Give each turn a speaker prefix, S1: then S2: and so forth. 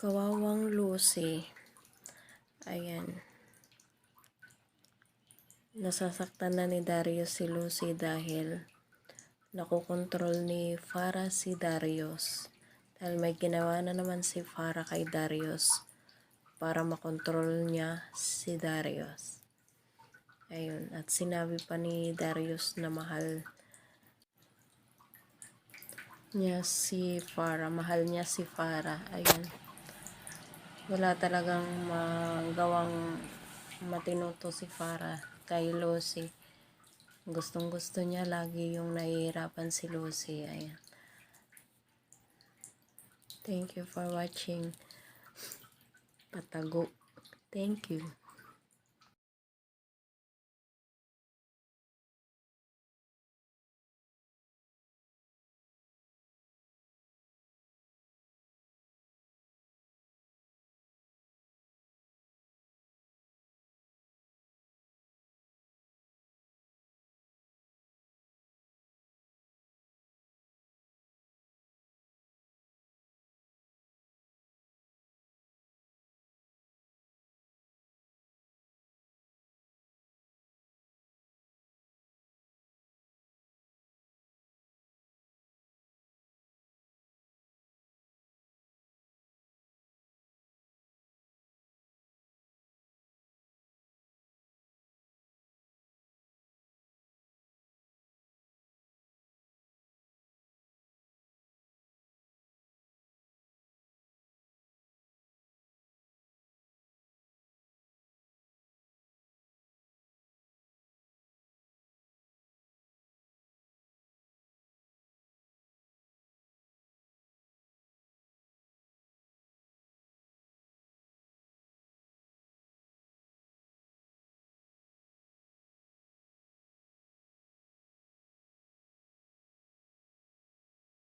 S1: Kawawang Lucy. Ayan. Nasasaktan na ni Darius si Lucy dahil nakokontrol ni Farah si Darius. Dahil may ginawa na naman si Farah kay Darius para makontrol niya si Darius. Ayun. At sinabi pa ni Darius na mahal niya si Farah. Mahal niya si Farah. Ayun. Wala talagang magawang matinuto si Farah kay Lucy. Gustong gusto niya lagi yung nahihirapan si Lucy. Ayan. Thank you for watching. Patago. Thank you.